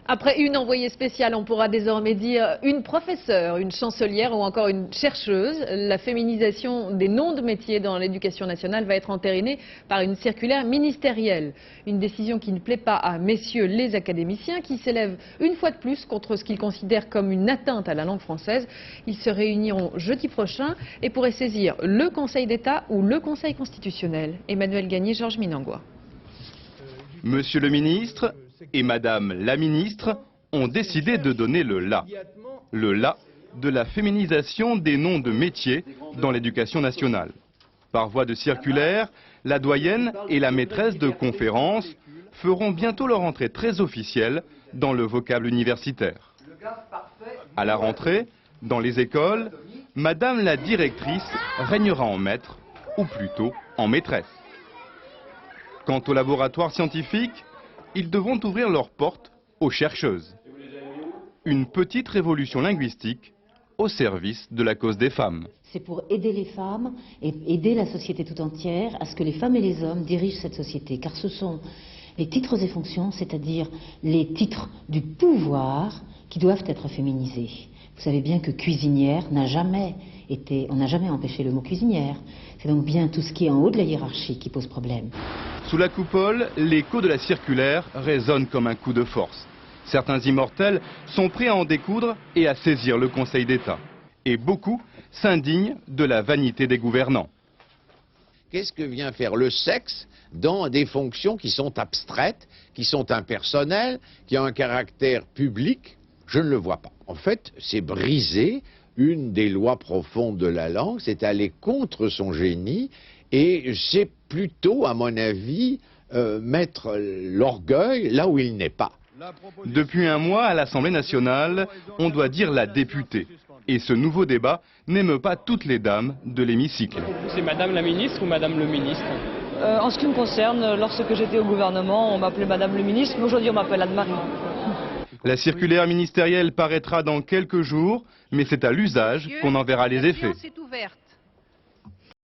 Après une envoyée spéciale, on pourra désormais dire une professeure, une chancelière ou encore une chercheuse. La féminisation des noms de métiers dans l'éducation nationale va être entérinée par une circulaire ministérielle. Une décision qui ne plaît pas à messieurs les académiciens qui s'élèvent une fois de plus contre ce qu'ils considèrent comme une atteinte à la langue française. Ils se réuniront jeudi prochain et pourraient saisir le Conseil d'État ou le Conseil constitutionnel. Emmanuel Gagné, Georges Minangua. Monsieur le ministre et Madame la ministre ont décidé de donner le la de la féminisation des noms de métiers dans l'éducation nationale. Par voie de circulaire, la doyenne et la maîtresse de conférences feront bientôt leur entrée très officielle dans le vocable universitaire. À la rentrée, dans les écoles, Madame la directrice régnera en maître, ou plutôt en maîtresse. Quant aux laboratoires scientifiques, ils devront ouvrir leurs portes aux chercheuses. Une petite révolution linguistique au service de la cause des femmes. C'est pour aider les femmes et aider la société tout entière à ce que les femmes et les hommes dirigent cette société. Car ce sont les titres et fonctions, c'est-à-dire les titres du pouvoir qui doivent être féminisés. Vous savez bien que cuisinière on n'a jamais empêché le mot cuisinière. C'est donc bien tout ce qui est en haut de la hiérarchie qui pose problème. Sous la coupole, l'écho de la circulaire résonne comme un coup de force. Certains immortels sont prêts à en découdre et à saisir le Conseil d'État. Et beaucoup s'indignent de la vanité des gouvernants. Qu'est-ce que vient faire le sexe dans des fonctions qui sont abstraites, qui sont impersonnelles, qui ont un caractère public? Je ne le vois pas. En fait, c'est briser une des lois profondes de la langue, c'est aller contre son génie, et c'est plutôt, à mon avis, mettre l'orgueil là où il n'est pas. Depuis un mois, à l'Assemblée nationale, on doit dire la députée. Et ce nouveau débat n'émeut pas toutes les dames de l'hémicycle. C'est Madame la ministre ou Madame le ministre? En ce qui me concerne, lorsque j'étais au gouvernement, on m'appelait Madame le ministre, mais aujourd'hui on m'appelle Anne-Marie. La circulaire ministérielle paraîtra dans quelques jours, mais c'est à l'usage qu'on en verra les effets. La séance est ouverte.